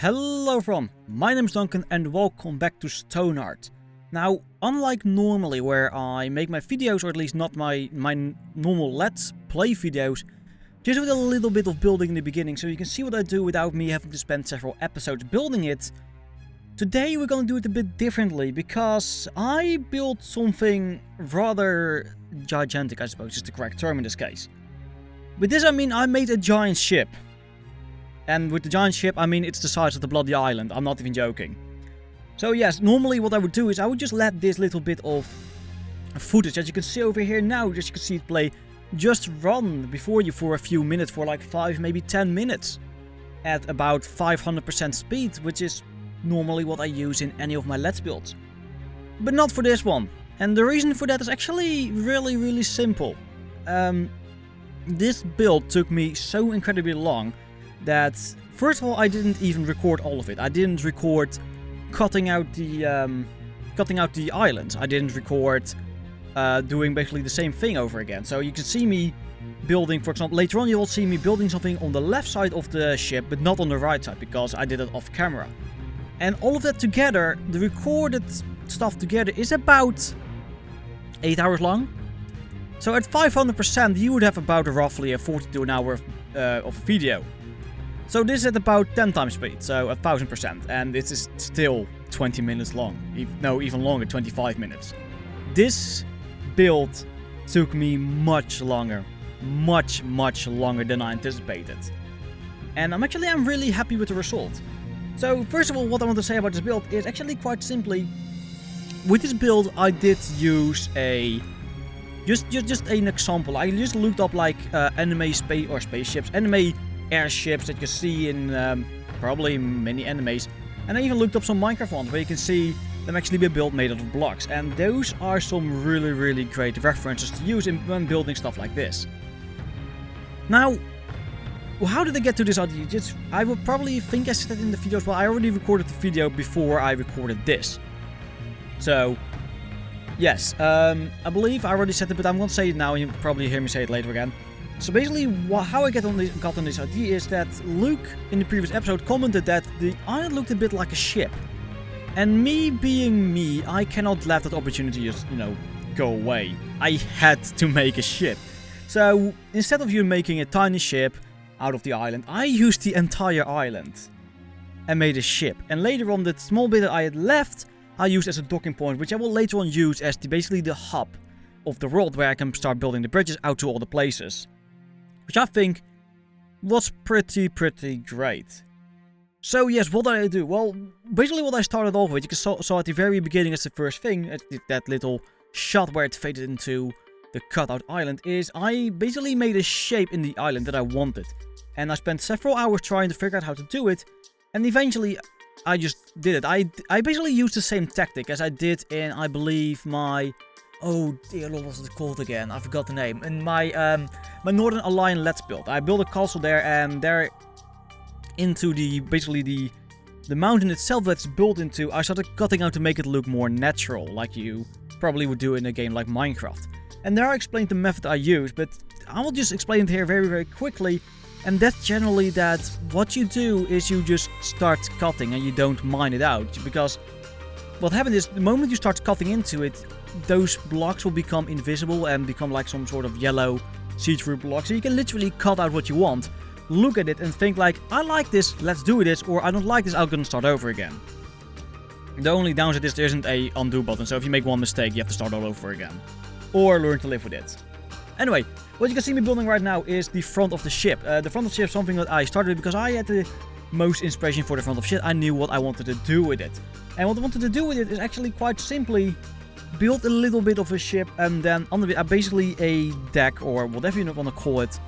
Hello everyone, my name is Duncan and welcome back to StoneHearth. Now, unlike normally where I make my videos, or at least not my normal Let's Play videos, just with a little bit of building in the beginning so you can see what I do without me having to spend several episodes building it. Today we're gonna do it a bit differently because I built something rather gigantic, I suppose is the correct term in this case. With this I mean I made a giant ship. And with the giant ship, I mean it's the size of the bloody island, I'm not even joking. So yes, normally what I would do is I would just let this little bit of footage that you can see over here now, just you can see it play, just run before you for a few minutes, for like 5, maybe 10 minutes. At about 500% speed, which is normally what I use in any of my Let's builds. But not for this one. And the reason for that is actually really simple. This build took me so incredibly long that, first of all, I didn't even record all of it. I didn't record cutting out the island. I didn't record doing basically the same thing over again. So you can see me building, for example, later on you will see me building something on the left side of the ship, but not on the right side, because I did it off camera. And all of that together, the recorded stuff together, is about 8 hours long. So at 500% you would have about roughly a 42 an hour of video. So this is at about 10 times speed, so 1000%, and this is still 20 minutes long. No, even longer, 25 minutes. This build took me much longer than I anticipated. And I'm really happy with the result. So first of all, what I want to say about this build is actually quite simply, with this build I did use a just an example. I just looked up like anime spaceships, anime airships that you see in probably many animes, and I even looked up some Minecraft ones where you can see them actually be built made out of blocks, and those are some really great references to use when building stuff like this. Now, how did I get to this idea? I will probably think I said it in the videos, but I already recorded the video before I recorded this. So, yes, I believe I already said it, but I'm gonna say it now and you'll probably hear me say it later again. So basically, how I got on this idea is that Luuk, in the previous episode, commented that the island looked a bit like a ship. And me being me, I cannot let that opportunity just, go away. I had to make a ship. So, instead of you making a tiny ship out of the island, I used the entire island and made a ship. And later on, that small bit that I had left, I used as a docking point, which I will later on use as basically the hub of the world where I can start building the bridges out to all the places. Which I think was pretty great. So yes, what did I do? Well, basically what I started off with, you saw at the very beginning as the first thing, that little shot where it faded into the cutout island, is I basically made a shape in the island that I wanted. And I spent several hours trying to figure out how to do it, and eventually I just did it. I basically used the same tactic as I did in, I believe, my... Oh dear Lord, what was it called again? I forgot the name. In my Northern Alliance Let's build, I built a castle there, and there into basically the mountain itself that's built into, I started cutting out to make it look more natural, like you probably would do in a game like Minecraft. And there I explained the method I use, but I will just explain it here very quickly. And that's generally that what you do is you just start cutting and you don't mine it out, because what happens is the moment you start cutting into it, those blocks will become invisible and become like some sort of yellow see-through block. So you can literally cut out what you want, look at it and think like, I like this, let's do this, or I don't like this, I'm gonna start over again. The only downside is there isn't a undo button, so if you make one mistake you have to start all over again. Or learn to live with it. Anyway, what you can see me building right now is the front of the ship. The front of the ship is something that I started because I had the most inspiration for the front of the ship. I knew what I wanted to do with it. And what I wanted to do with it is actually quite simply build a little bit of a ship, and then under it basically a deck, or whatever you want to call it,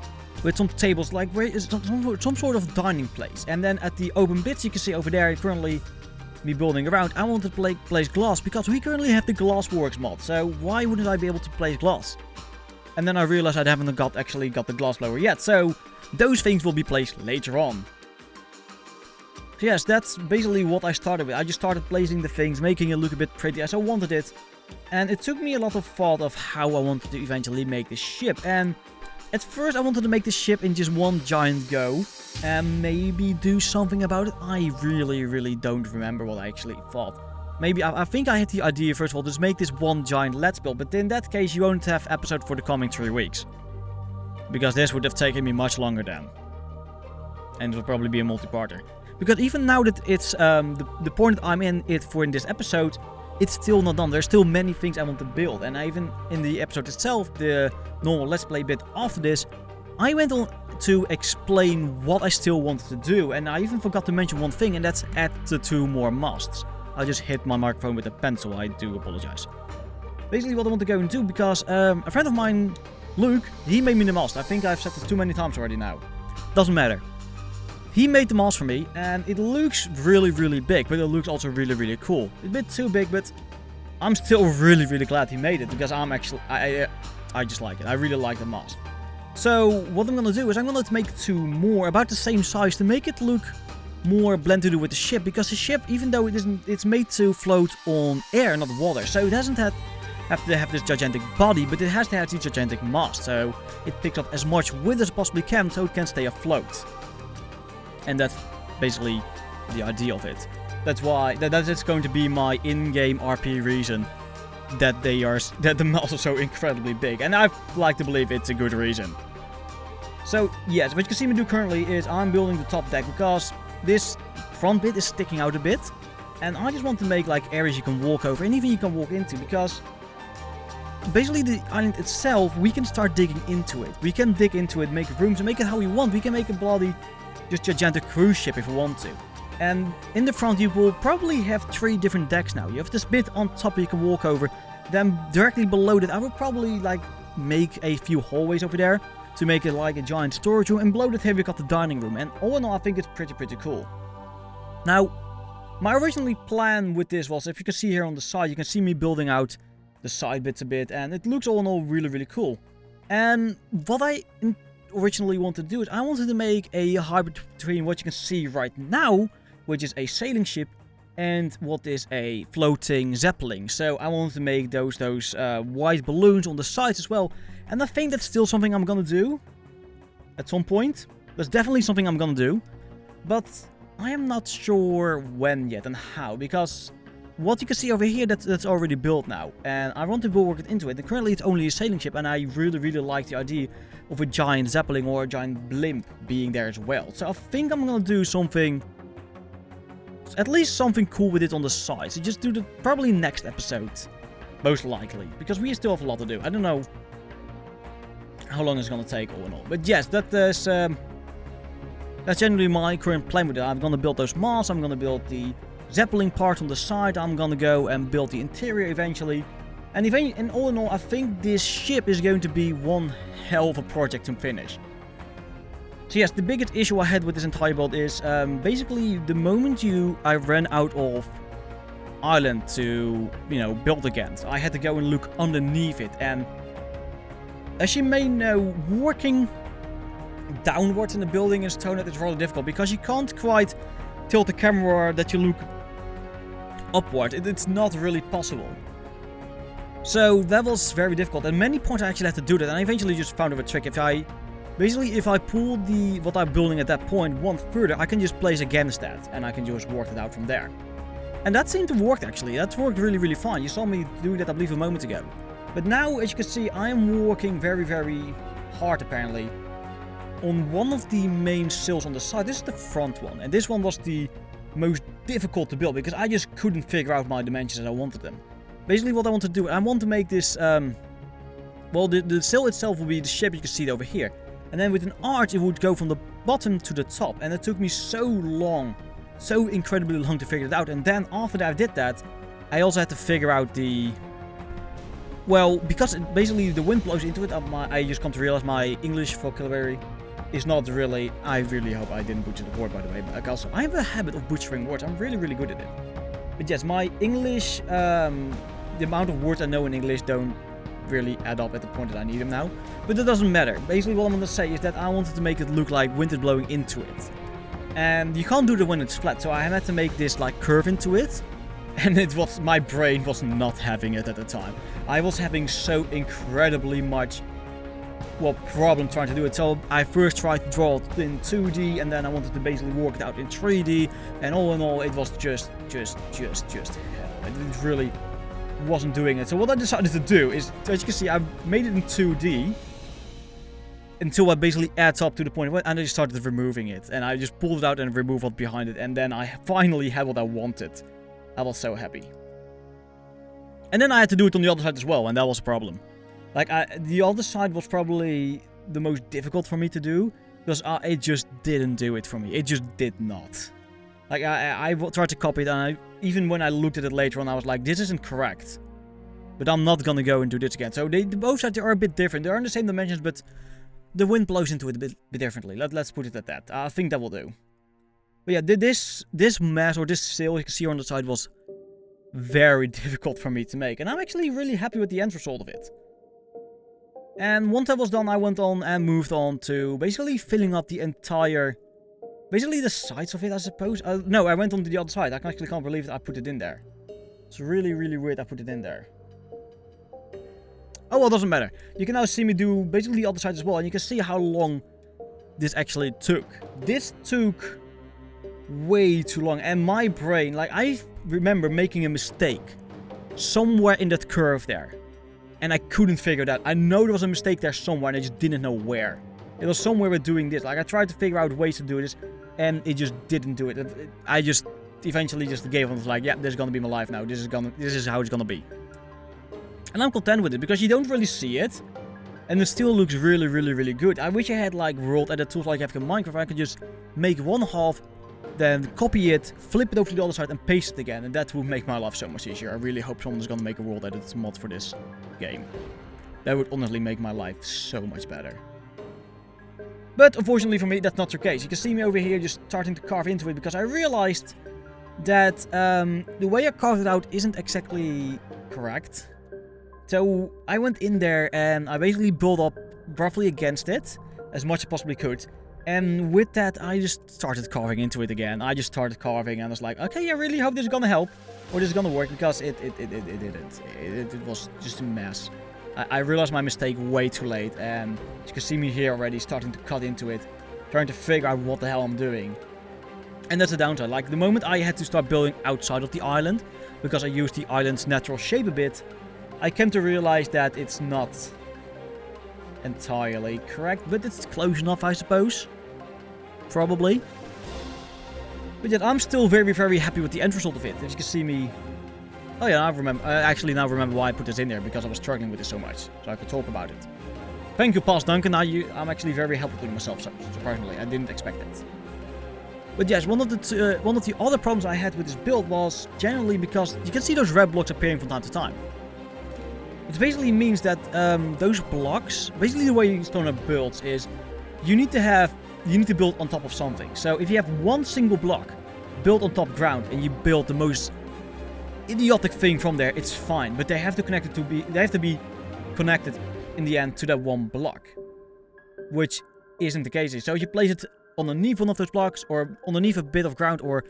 with some tables, like where is some sort of dining place. And then at the open bits you can see over there, currently me building around, I wanted to place glass, because we currently have the Glassworks mod, so why wouldn't I be able to place glass? And then I realized I haven't actually got the glass blower yet, so those things will be placed later on. So yes, that's basically what I started with. I just started placing the things, making it look a bit pretty as I wanted it. And it took me a lot of thought of how I wanted to eventually make this ship. And at first I wanted to make the ship in just one giant go, and maybe do something about it. I really don't remember what I actually thought. Maybe, I think I had the idea first of all, just make this one giant let's build, but in that case you won't have episode for the coming 3 weeks. Because this would have taken me much longer then. And it will probably be a multi-parter. Because even now that it's the point that I'm in it for in this episode, it's still not done. There's still many things I want to build. And even in the episode itself, the normal let's play bit after this, I went on to explain what I still wanted to do. And I even forgot to mention one thing, and that's add the 2 more masts. I just hit my microphone with a pencil, I do apologize. Basically what I want to go and do, because a friend of mine, Luuk, he made me the mast. I think I've said this too many times already now. Doesn't matter. He made the mast for me, and it looks really big, but it looks also really cool. It's a bit too big, but I'm still really glad he made it, because I'm actually, I just like it. I really like the mast. So what I'm gonna do is I'm gonna make 2 more about the same size to make it look more blended with the ship, because the ship, even though it's made to float on air, not water, so it doesn't have to have this gigantic body, but it has to have this gigantic mast, so it picks up as much wind as it possibly can, so it can stay afloat. And that's basically the idea of it. That's why that is going to be my in-game RP reason that the mast are so incredibly big, and I like to believe it's a good reason. So yes, what you can see me do currently is I'm building the top deck, because this front bit is sticking out a bit, and I just want to make like areas you can walk over and even you can walk into, because basically the island itself, we can start digging into it. We can dig into it, make rooms, and make it how we want. We can make a bloody just gigantic cruise ship if we want to. And in the front you will probably have 3 different decks now. You have this bit on top you can walk over, then directly below that I will probably like make a few hallways over there to make it like a giant storage room, and below that here we got the dining room, and all in all I think it's pretty cool. Now, my originally plan with this was, if you can see here on the side, you can see me building out the side bits a bit, and it looks all in all really cool. And what I originally wanted to do is I wanted to make a hybrid between what you can see right now, which is a sailing ship, and what is a floating zeppelin. So I wanted to make those white balloons on the sides as well, and I think that's still something I'm gonna do at some point. That's definitely something I'm gonna do, but I am not sure when yet and how, because what you can see over here, that's already built now, and I want to work it into it. And currently it's only a sailing ship, and I really like the idea of a giant zeppelin or a giant blimp being there as well. So I think I'm gonna do something, at least something cool with it on the side. So just do the probably next episode, most likely, because we still have a lot to do. I don't know how long it's gonna take all in all, but yes, that's generally my current plan with it. I'm gonna build those masts, I'm gonna build the zeppelin part on the side, I'm gonna go and build the interior eventually. And all in all, I think this ship is going to be one hell of a project to finish. So yes, the biggest issue I had with this entire build is basically the moment I ran out of island to, build against, I had to go and look underneath it. And as you may know, working downwards in the building in StoneHearth is rather difficult, because you can't quite tilt the camera that you look upward. It's not really possible. So that was very difficult, and many points I actually had to do that, and I eventually just found out a trick. If I pull what I'm building at that point one further, I can just place against that, and I can just work it out from there. And that seemed to work actually. That worked really fine. You saw me doing that, I believe, a moment ago. But now, as you can see, I am working very hard apparently on one of the main sails on the side. This is the front one, and this one was the most difficult to build because I just couldn't figure out my dimensions as I wanted them. Basically what I want to do, I want to make this, well, the sail itself will be the shape you can see over here. And then with an arch it would go from the bottom to the top, and it took me so incredibly long to figure it out. And then after that I did that, I also had to figure out well, because basically the wind blows into it, I just come to realize my English vocabulary is not really, I really hope I didn't butcher the word by the way, but also I have a habit of butchering words, I'm really good at it. But yes, my English, the amount of words I know in English don't really add up at the point that I need them now. But it doesn't matter. Basically what I'm going to say is that I wanted to make it look like wind is blowing into it. And you can't do that when it's flat, so I had to make this like curve into it. And my brain was not having it at the time. I was having so incredibly much well, problem trying to do it. So I first tried to draw it in 2D, and then I wanted to basically work it out in 3D, and all in all, it was just hell. It really wasn't doing it. So what I decided to do is, as you can see, I made it in 2D until it basically adds up to the point, and I just started removing it, and I just pulled it out and removed what's behind it, and then I finally had what I wanted. I was so happy. And then I had to do it on the other side as well, and that was a problem. Like, the other side was probably the most difficult for me to do, because it just didn't do it for me. It just did not. Like, I tried to copy it, and even when I looked at it later on, I was like, this isn't correct. But I'm not gonna go and do this again. So both sides are a bit different. They are in the same dimensions, but the wind blows into it a bit differently. Let's put it at that. I think that will do. But yeah, this mess, or this sail you can see on the side, was very difficult for me to make. And I'm actually really happy with the end result of it. And once that was done, I went on and moved on to basically filling up the entire... basically the sides of it, I suppose. No, I went on to the other side. I actually can't believe that I put it in there. It's really, really weird I put it in there. Oh, well, it doesn't matter. You can now see me do basically the other side as well. And you can see how long this actually took. This took way too long. And my brain, like, I remember making a mistake somewhere in that curve there. And I couldn't figure it out. I know there was a mistake there somewhere, and I just didn't know where. It was somewhere with doing this. Like, I tried to figure out ways to do this, and it just didn't do it. I just eventually just gave up and was like, yeah, this is gonna be my life now. This is how it's gonna be. And I'm content with it, because you don't really see it. And it still looks really, really, really good. I wish I had, like, world edit tools like I have in Minecraft. I could just make one half, then copy it, flip it over to the other side, and paste it again. And that would make my life so much easier. I really hope someone's gonna make a world edit mod for this game. That would honestly make my life so much better. But unfortunately for me, that's not the case. You can see me over here just starting to carve into it, because I realized that the way I carved it out isn't exactly correct. So I went in there and I basically built up roughly against it as much as I possibly could. And with that, I just started carving into it again. I just started carving and I was like, okay, I really hope this is gonna help. Or this is gonna work, because it didn't. It was just a mess. I realized my mistake way too late, and you can see me here already starting to cut into it, trying to figure out what the hell I'm doing. And that's the downside. Like, the moment I had to start building outside of the island, because I used the island's natural shape a bit, I came to realize that it's not entirely correct, but it's close enough, I suppose. Probably. But yet, I'm still very, very happy with the end result of it. As you can see me... Oh yeah, I remember. I actually now remember why I put this in there, because I was struggling with this so much, so I could talk about it. Thank you, TheDarthDuncan. I'm actually very helpful with myself, surprisingly. I didn't expect that. But yes, one of the other problems I had with this build was generally because you can see those red blocks appearing from time to time. It basically means that those blocks, basically the way StoneHearth builds is you need to build on top of something. So if you have one single block built on top ground and you build the most idiotic thing from there, it's fine. But they have to be connected in the end to that one block, which isn't the case here. So if you place it underneath one of those blocks, or underneath a bit of ground, or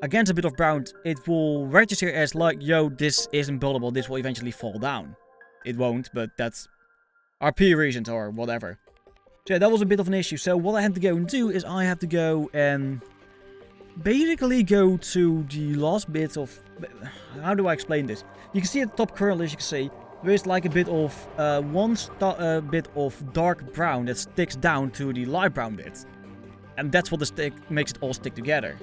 against a bit of ground, it will register as like, yo, this isn't buildable, this will eventually fall down. It won't, but that's RP reasons or whatever. So yeah, that was a bit of an issue. So what I had to go and do is I have to go and basically go to the last bit of... How do I explain this? You can see at the top currently, as you can see, there is like a bit of bit of dark brown that sticks down to the light brown bit. And that's what makes it all stick together.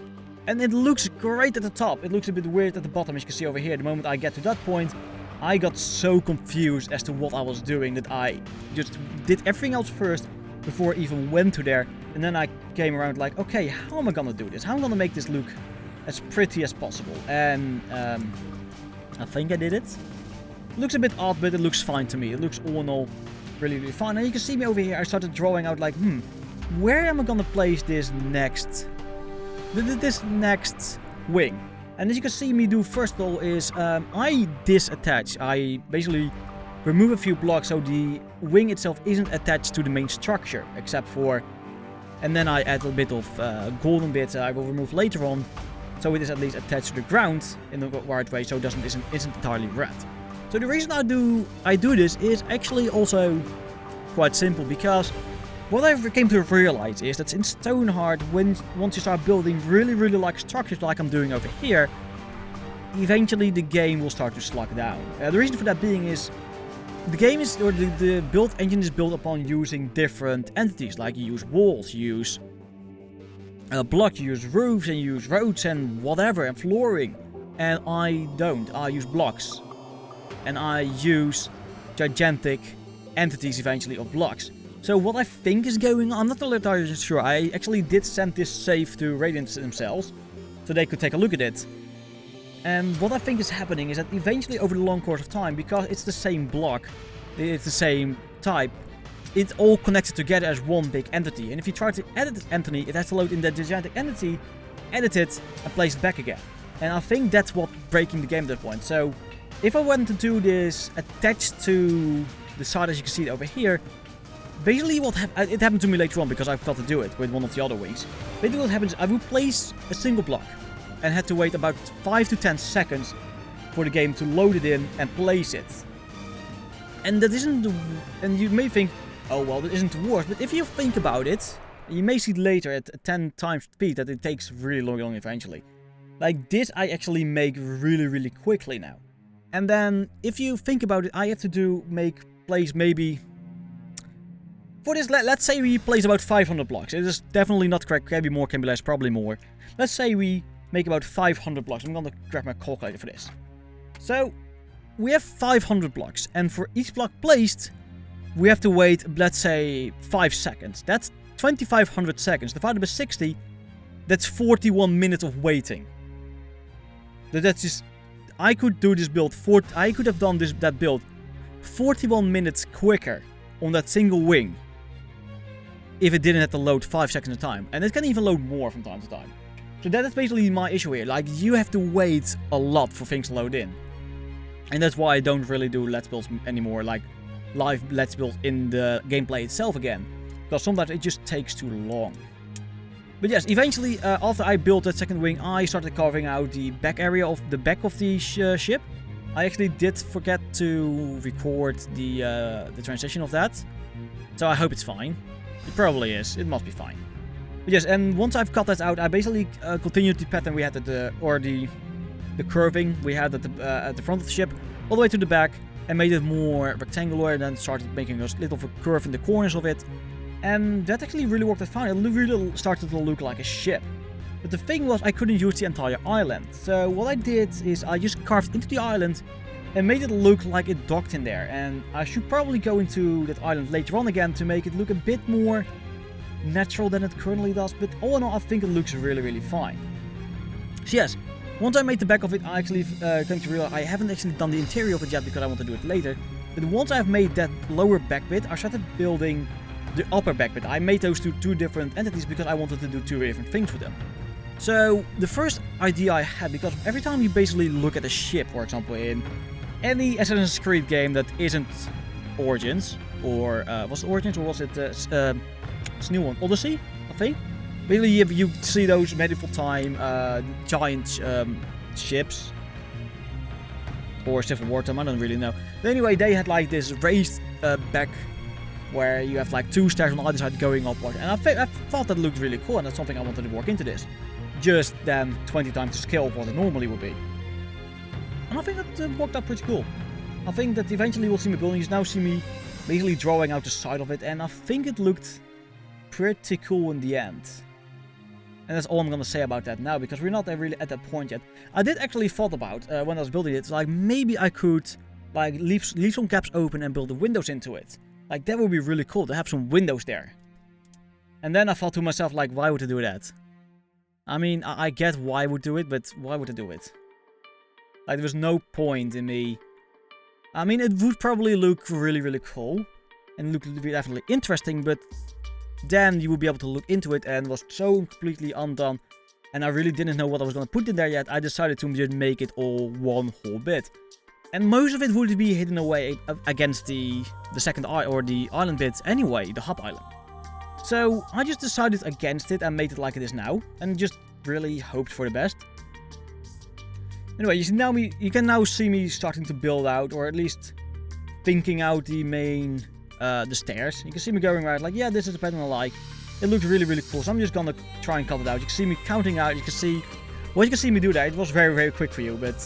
And it looks great at the top. It looks a bit weird at the bottom, as you can see over here. The moment I get to that point, I got so confused as to what I was doing that I just did everything else first before I even went to there. And then I came around like, okay, how am I gonna do this? How am I gonna make this look as pretty as possible? And I think I did it. It looks a bit odd, but it looks fine to me. It looks all in all really, really fine. And you can see me over here. I started drawing out like, where am I gonna place this next wing? And as you can see me do first of all is I disattach. I basically remove a few blocks so the wing itself isn't attached to the main structure, except for... And then I add a bit of golden bits I will remove later on, so it is at least attached to the ground in the right way, so it isn't entirely red. So the reason I do this is actually also quite simple, because what I came to realize is that in StoneHearth, once you start building really like structures like I'm doing over here, eventually the game will start to slug down. The reason for that being is the game is, or the build engine is built upon using different entities, like you use walls, you use blocks, you use roofs, and you use roads and whatever, and flooring. And I don't. I use blocks. And I use gigantic entities eventually of blocks. So what I think is going on, I'm not entirely sure. I actually did send this save to Radiant themselves, so they could take a look at it. And what I think is happening is that eventually over the long course of time, because it's the same block, it's the same type, it's all connected together as one big entity. And if you try to edit this entity, it has to load in that gigantic entity, edit it, and place it back again. And I think that's what's breaking the game at that point. So if I wanted to do this attached to the side, as you can see over here, basically it happened to me later on because I forgot to do it with one of the other wings. Basically what happens, I would place a single block and had to wait about 5 to 10 seconds for the game to load it in and place it. And that isn't and you may think, oh well, that isn't the worst, but if you think about it, you may see later at 10 times speed that it takes really long eventually. Like this I actually make really quickly now. And then if you think about it, I have to place maybe, for this, let's say we place about 500 blocks. It is definitely not correct, can be more, can be less, probably more. Let's say we make about 500 blocks. I'm gonna grab my calculator for this. So we have 500 blocks, and for each block placed, we have to wait, let's say, 5 seconds. That's 2500 seconds. Divided by 60, that's 41 minutes of waiting. That's just, I could do this build, I could have done that build 41 minutes quicker on that single wing if it didn't have to load 5 seconds at a time. And it can even load more from time to time. So that is basically my issue here. Like, you have to wait a lot for things to load in. And that's why I don't really do Let's Builds anymore, like live Let's Builds in the gameplay itself again. Because sometimes it just takes too long. But yes, eventually, after I built that second wing, I started carving out the back area of the back of the ship. I actually did forget to record the transition of that. So I hope it's fine. It probably is. It must be fine. But yes, and once I've cut that out, I basically continued the pattern we had at the curving we had at the front of the ship, all the way to the back, and made it more rectangular, and then started making a little of a curve in the corners of it. And that actually really worked out fine. It really started to look like a ship. But the thing was, I couldn't use the entire island. So what I did is I just carved into the island and made it look like it docked in there. And I should probably go into that island later on again to make it look a bit more natural than it currently does. But all in all, I think it looks really fine. So yes, once I made the back of it, I actually came to realize I haven't actually done the interior of it yet because I want to do it later. But once I've made that lower back bit, I started building the upper back bit. I made those two different entities because I wanted to do two different things with them. So the first idea I had, because every time you basically look at a ship, for example, in any Assassin's Creed game that isn't Origins, or was it Origins, or was it this new one, Odyssey, I think? Basically, you see those medieval time giant ships, or Civil War time, I don't really know. But anyway, they had like this raised back, where you have like 2 stairs on either side going upward. And I thought that looked really cool, and that's something I wanted to work into this. Just then 20 times the scale of what it normally would be. And I think that worked out pretty cool. I think that eventually you'll see me building. You now see me basically drawing out the side of it, and I think it looked pretty cool in the end. And that's all I'm gonna say about that now, because we're not really at that point yet. I did actually thought about, when I was building it, like maybe I could like leave some gaps open and build the windows into it. Like, that would be really cool to have some windows there. And then I thought to myself, like, why would I do that? I mean, I get why I would do it, but why would I do it? Like, there was no point in me. I mean, it would probably look really cool. And look definitely interesting, but then you would be able to look into it, and it was so completely undone. And I really didn't know what I was going to put in there yet. I decided to just make it all one whole bit. And most of it would be hidden away against the second eye, or the island bits anyway, the hub island. So I just decided against it and made it like it is now, and just really hoped for the best. Anyway, you can now see me starting to build out, or at least thinking out the main the stairs. You can see me going right, like, yeah, this is the pattern I like. It looks really, really cool, so I'm just gonna try and cut it out. You can see me counting out, you can see... Well, you can see me do that. It was very, very quick for you, but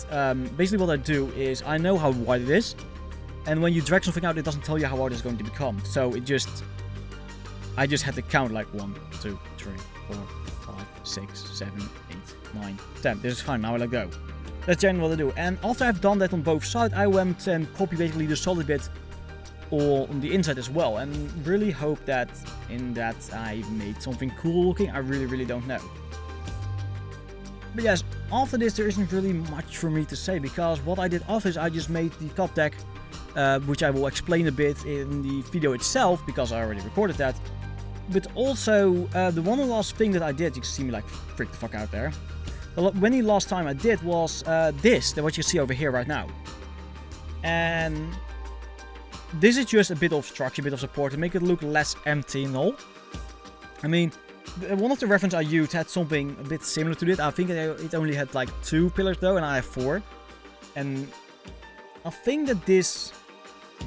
basically what I do is I know how wide it is, and when you drag something out, it doesn't tell you how wide it's going to become. So it just... I just had to count like 1, 2, 3, 4, 5, 6, 7, 8, 9, 10. This is fine, now I let go. That's generally what I do. And after I've done that on both sides, I went and copied basically the solid bit on the inside as well. And really hope that in that I made something cool looking. I really, really don't know. But yes, after this there isn't really much for me to say, because what I did after is I just made the cut deck, which I will explain a bit in the video itself, because I already recorded that. But also, the one last thing that I did, you can see me like freak the fuck out there. The many last time I did was what you see over here right now. And this is just a bit of structure, a bit of support to make it look less empty and all. I mean, one of the reference I used had something a bit similar to this. I think it only had like 2 pillars though, and I have 4. And I think that this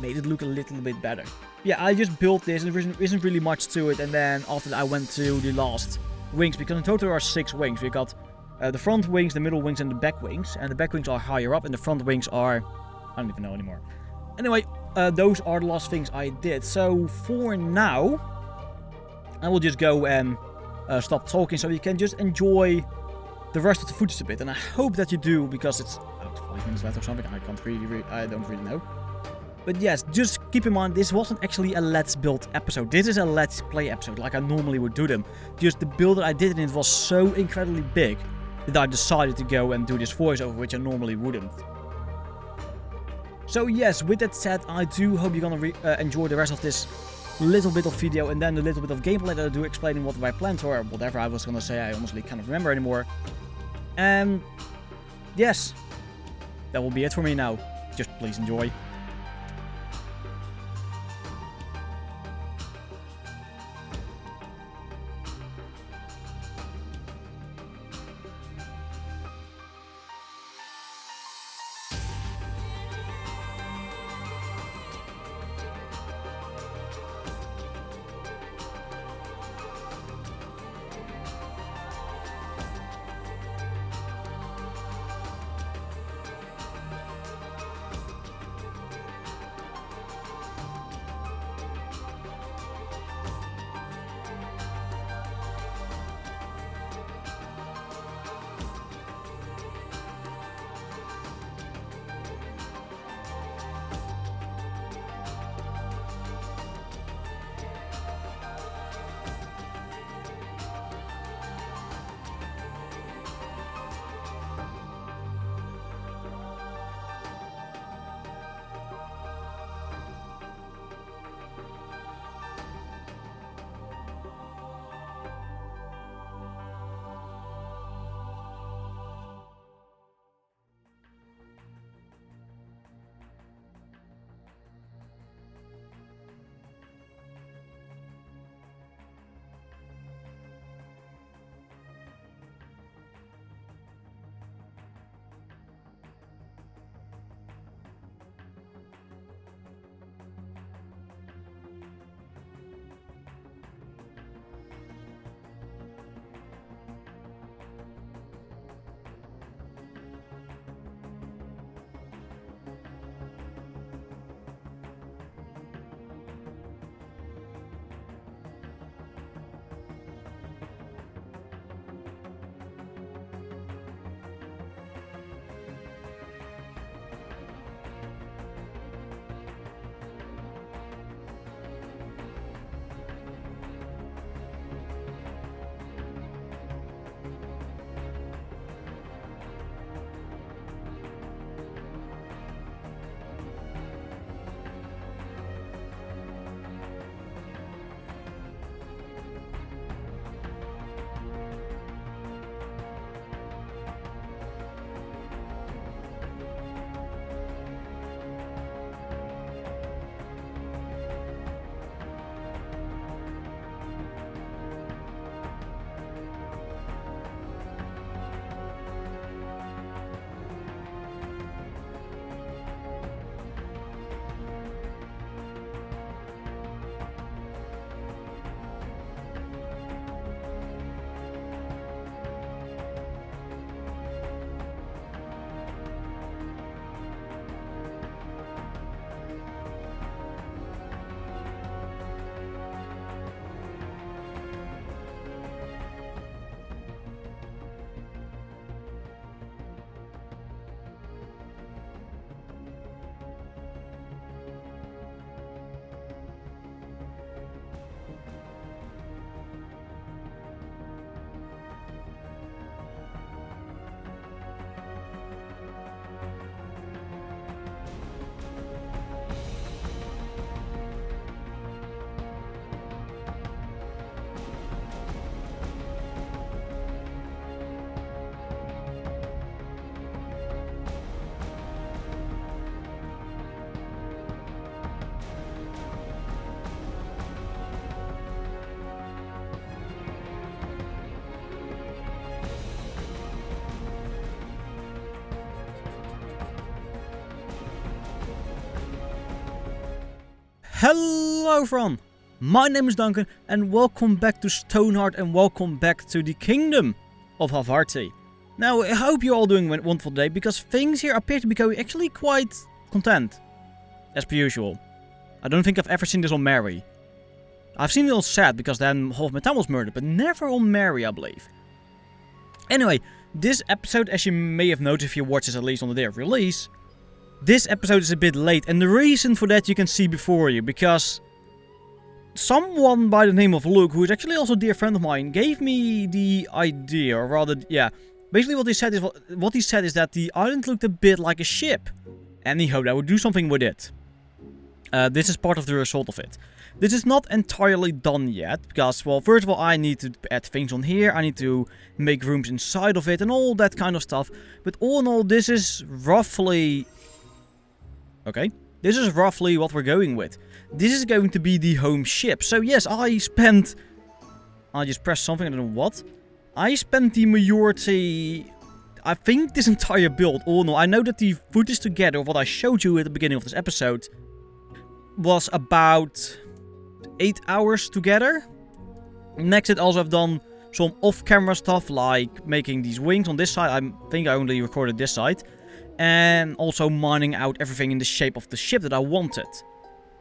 made it look a little bit better. Yeah, I just built this, and there isn't really much to it, and then after that I went to the last wings, because in total there are 6 wings. We got the front wings, the middle wings, and the back wings. And the back wings are higher up, and the front wings are... I don't even know anymore. Anyway, those are the last things I did. So for now, I will just go and stop talking, so you can just enjoy the rest of the footage a bit. And I hope that you do, because it's about 5 minutes left or something. I don't really know. But yes, just keep in mind, this wasn't actually a Let's Build episode. This is a Let's Play episode, like I normally would do them. Just the build that I did, and it was so incredibly big that I decided to go and do this voiceover, which I normally wouldn't. So yes, with that said, I do hope you're gonna enjoy the rest of this little bit of video, and then the little bit of gameplay that I do explaining what my plans were, or whatever I was gonna say. I honestly can't remember anymore. And yes, that will be it for me now. Just please enjoy. Hello everyone, my name is Duncan and welcome back to StoneHearth and welcome back to the Kingdom of Havarti. Now I hope you're all doing a wonderful day because things here appear to be going actually quite content, as per usual. I don't think I've ever seen this on Mary. I've seen it on Sad because then half my town was murdered, but never on Mary, I believe. Anyway, this episode, as you may have noticed if you watch this at least on the day of release, this episode is a bit late, and the reason for that you can see before you, because someone by the name of Luuk, who is actually also a dear friend of mine, gave me the idea, or rather, yeah, basically what he said is that the island looked a bit like a ship, and he hoped I would do something with it. This is part of the result of it. This is not entirely done yet, because, well, first of all, I need to add things on here, I need to make rooms inside of it, and all that kind of stuff, but all in all, this is roughly... Okay, this is roughly what we're going with. This is going to be the home ship. So yes, I just pressed something, I don't know what. I spent the majority, I think this entire build, all in all. I know that the footage together, what I showed you at the beginning of this episode, was about 8 hours together. Next, it also have done some off-camera stuff, like making these wings on this side. I think I only recorded this side. And also mining out everything in the shape of the ship that I wanted.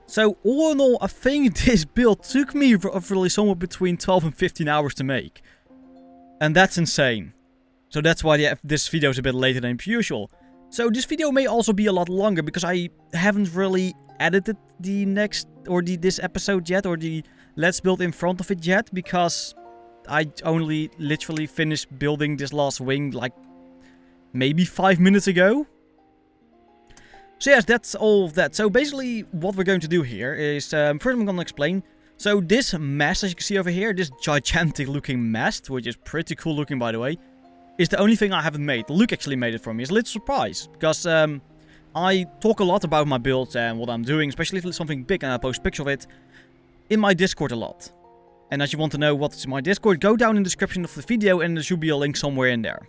So all in all, I think this build took me roughly somewhere between 12 and 15 hours to make. And that's insane. So that's why this video is a bit later than usual. So this video may also be a lot longer because I haven't really edited the next, or this episode yet, or the Let's Build in front of it yet. Because I only literally finished building this last wing like maybe 5 minutes ago. So yes, that's all of that. So basically what we're going to do here is, first I'm going to explain. So this mast, as you can see over here, this gigantic looking mast, which is pretty cool looking by the way, is the only thing I haven't made. Luke actually made it for me. It's a little surprise, because I talk a lot about my builds and what I'm doing, especially if it's something big and I post pictures of it, in my Discord a lot. And as you want to know what's in my Discord, go down in the description of the video and there should be a link somewhere in there.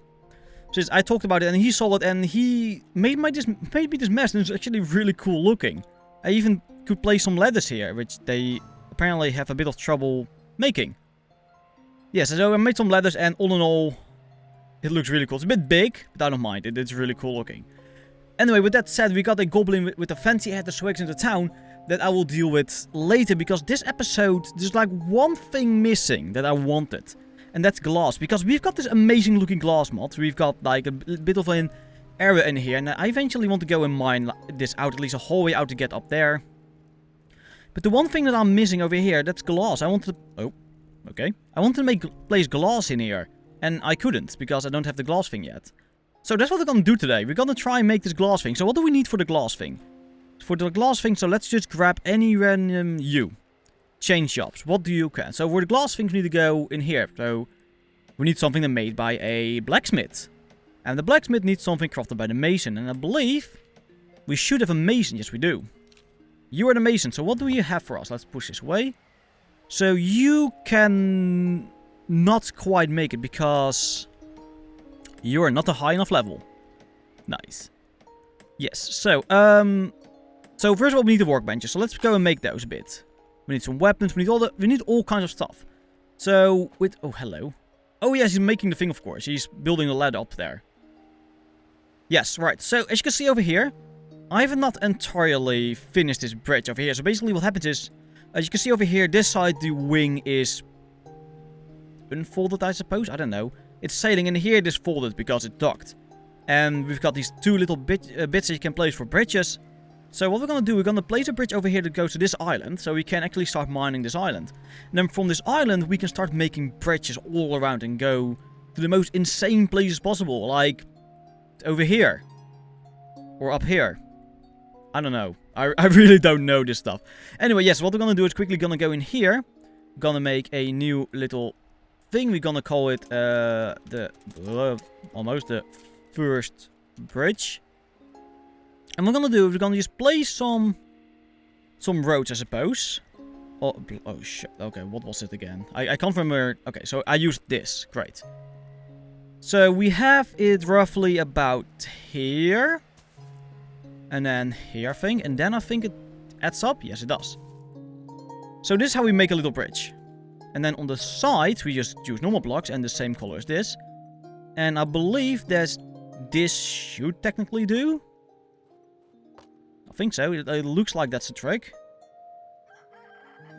So I talked about it and he saw it and he made me this mess, and it's actually really cool looking. I even could place some ladders here, which they apparently have a bit of trouble making. Yes, so I made some ladders and all in all, it looks really cool. It's a bit big, but I don't mind. It's really cool looking. Anyway, with that said, we got a goblin with a fancy head that swags into town that I will deal with later, because this episode, there's like one thing missing that I wanted. And that's glass, because we've got this amazing looking glass mod. We've got like a bit of an area in here, and I eventually want to go and mine this out, at least a hallway out to get up there. But the one thing that I'm missing over here, that's glass. I wanted to... Oh, okay. I wanted to place glass in here, and I couldn't, because I don't have the glass thing yet. So that's what we're gonna do today. We're gonna try and make this glass thing. So what do we need for the glass thing? For the glass thing, so let's just grab any random U. Change jobs. What do you can? So for the glass things, we need to go in here. So we need something made by a blacksmith. And the blacksmith needs something crafted by the mason. And I believe we should have a mason. Yes, we do. You are the mason. So what do you have for us? Let's push this away. So you can not quite make it because you are not a high enough level. Nice. Yes. So so first of all, we need the workbenches. So let's go and make those a bit. We need some weapons, we need all kinds of stuff. So, oh, hello. Oh, yes, he's making the thing, of course. He's building the ladder up there. Yes, right. So, as you can see over here, I have not entirely finished this bridge over here. So, basically what happens is, as you can see over here, this side, the wing is unfolded, I suppose. I don't know. It's sailing, and here it is folded because it docked. And we've got these two little bits that you can place for bridges. So what we're going to do, we're going to place a bridge over here that goes to this island, so we can actually start mining this island. And then from this island, we can start making bridges all around and go to the most insane places possible, like over here. Or up here. I don't know. I really don't know this stuff. Anyway, yes, what we're going to do is quickly going to go in here. We're going to make a new little thing. We're going to call it almost the first bridge. And what we're gonna do is we're gonna just place some roads, I suppose. Oh shit. Okay, what was it again? I can't remember. Okay, so I used this. Great. So we have it roughly about here. And then here, I think. And then I think it adds up. Yes, it does. So this is how we make a little bridge. And then on the side, we just use normal blocks and the same color as this. And I believe this should technically do. I think so. It looks like that's the trick.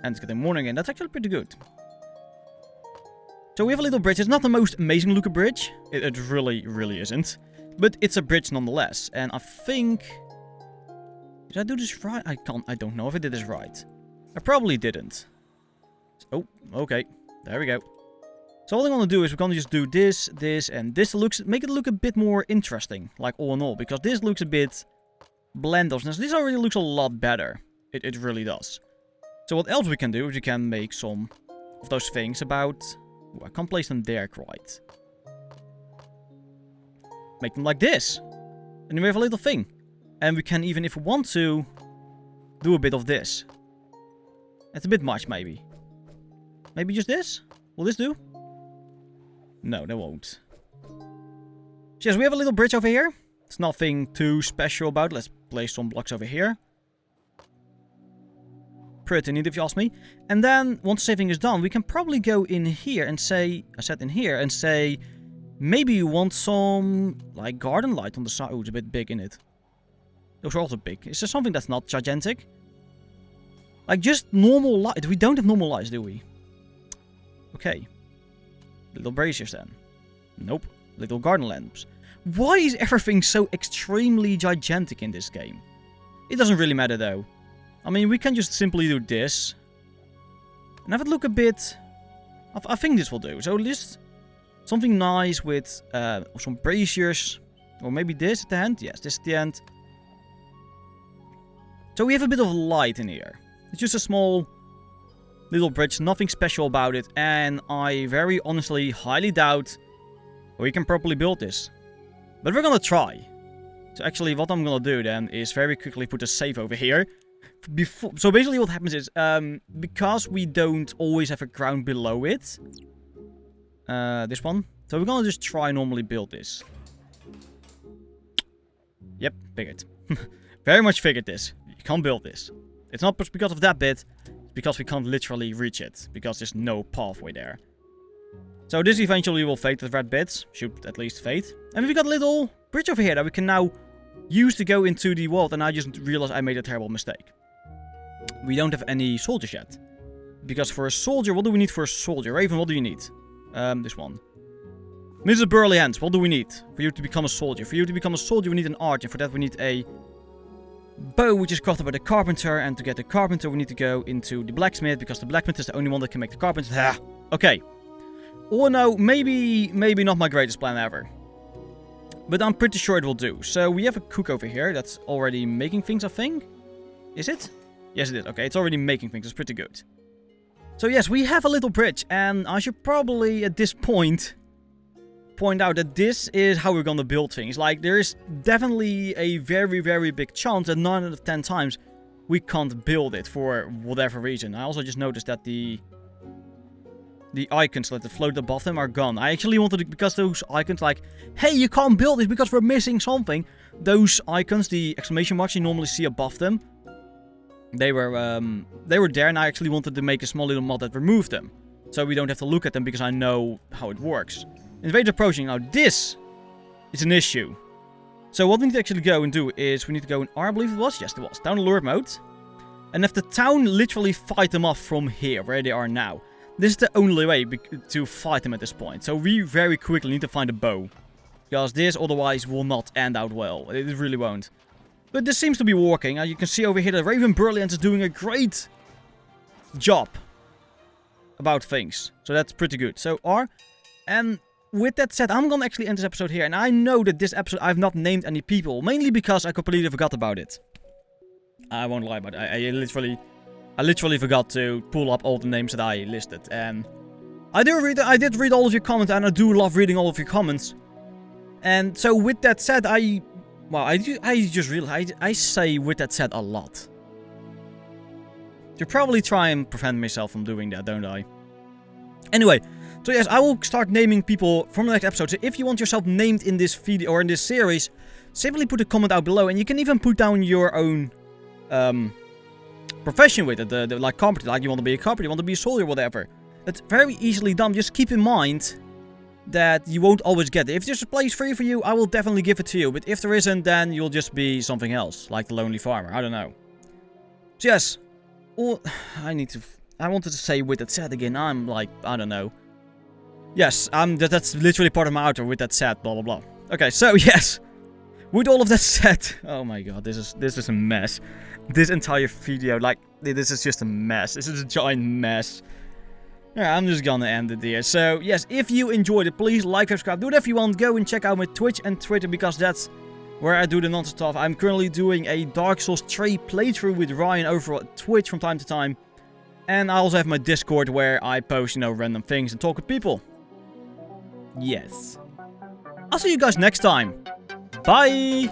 And it's getting morning again. That's actually pretty good. So we have a little bridge. It's not the most amazing looking bridge. It really, really isn't. But it's a bridge nonetheless. And I think... Did I do this right? I don't know if I did this right. I probably didn't. Oh, okay. There we go. So all I'm gonna do is we're gonna just do this, and this to make it look a bit more interesting. Like all in all. Because this looks a bit bland. This already looks a lot better. It really does. So what else we can do is we can make some of those things about... Ooh, I can't place them there quite. Make them like this. And then we have a little thing. And we can even, if we want to, do a bit of this. It's a bit much, maybe. Maybe just this? Will this do? No, that won't. So yes, we have a little bridge over here. It's nothing too special about it. Let's place some blocks over here. Pretty neat if you ask me. And then, once saving is done, we can probably go in here and say... I said in here and say... Maybe you want some, like, garden light on the side. Oh, it's a bit big in it. Those are also big. Is there something that's not gigantic? Like, just normal light. We don't have normal lights, do we? Okay. Little braziers then. Nope. Little garden lamps. Why is everything so extremely gigantic in this game? It doesn't really matter, though. I mean, we can just simply do this. And have it look a bit... I think this will do. So just something nice with some braziers. Or maybe this at the end. Yes, this at the end. So we have a bit of light in here. It's just a small little bridge. Nothing special about it. And I very honestly highly doubt we can properly build this. But we're gonna try. So actually what I'm gonna do then is very quickly put a save over here. So basically what happens is, because we don't always have a ground below it, this one, so we're gonna just try normally build this. Yep, figured. Very much figured this. You can't build this. It's not just because of that bit, it's because we can't literally reach it, because there's no pathway there. So this eventually will fade with red bits, should at least fade. And we've got a little bridge over here that we can now use to go into the world, and I just realized I made a terrible mistake. We don't have any soldiers yet. Because for a soldier, what do we need for a soldier? Raven, what do you need? This one. Mrs. Burly Hands, what do we need for you to become a soldier? For you to become a soldier, we need an archer. For that, we need a bow, which is crafted by the carpenter. And to get the carpenter, we need to go into the blacksmith, because the blacksmith is the only one that can make the carpenter. Ha! Okay. Or no, maybe not my greatest plan ever. But I'm pretty sure it will do. So we have a cook over here that's already making things, I think. Is it? Yes, it is. Okay, it's already making things. It's pretty good. So yes, we have a little bridge. And I should probably, at this point out that this is how we're gonna build things. Like, there is definitely a very, very big chance that 9 out of 10 times we can't build it for whatever reason. I also just noticed that the icons that float above them are gone. I actually wanted to, because those icons like, hey, you can't build it because we're missing something. Those icons, the exclamation marks you normally see above them, they were there, and I actually wanted to make a small little mod that removed them. So we don't have to look at them because I know how it works. Invade approaching. Now this is an issue. So what we need to actually go and do is we need to go in R, I believe it was. Yes, it was. Town alert mode. And have the town literally fight them off from here, where they are now. This is the only way to fight them at this point. So we very quickly need to find a bow. Because this otherwise will not end out well. It really won't. But this seems to be working. You can see over here that Raven Brilliant is doing a great job about things. So that's pretty good. So R. And with that said, I'm gonna actually end this episode here. And I know that this episode I've not named any people. Mainly because I completely forgot about it. I won't lie about it. I literally forgot to pull up all the names that I listed. And I did read all of your comments, and I do love reading all of your comments. And so with that said, I just realized I say with that said a lot. To probably try and prevent myself from doing that, don't I? Anyway, so yes, I will start naming people from the next episode. So if you want yourself named in this video or in this series, simply put a comment out below, and you can even put down your own profession with it, like carpenter, like you want to be a carpenter, you want to be a soldier, whatever. That's very easily done. Just keep in mind that you won't always get it. If there's a place free for you, I will definitely give it to you. But if there isn't, then you'll just be something else, like the lonely farmer. I don't know. So yes, I wanted to say with that said again. I'm like, I don't know. Yes, that's literally part of my outro with that said, blah blah blah. Okay, so yes, with all of that said, oh my god, this is a mess. This entire video, like, this is just a mess. This is a giant mess. Yeah, I'm just gonna end it here. So, yes, if you enjoyed it, please like, subscribe, do whatever you want. Go and check out my Twitch and Twitter, because that's where I do the nonsense stuff. I'm currently doing a Dark Souls 3 playthrough with Ryan over at Twitch from time to time. And I also have my Discord where I post, you know, random things and talk with people. Yes. I'll see you guys next time. Bye!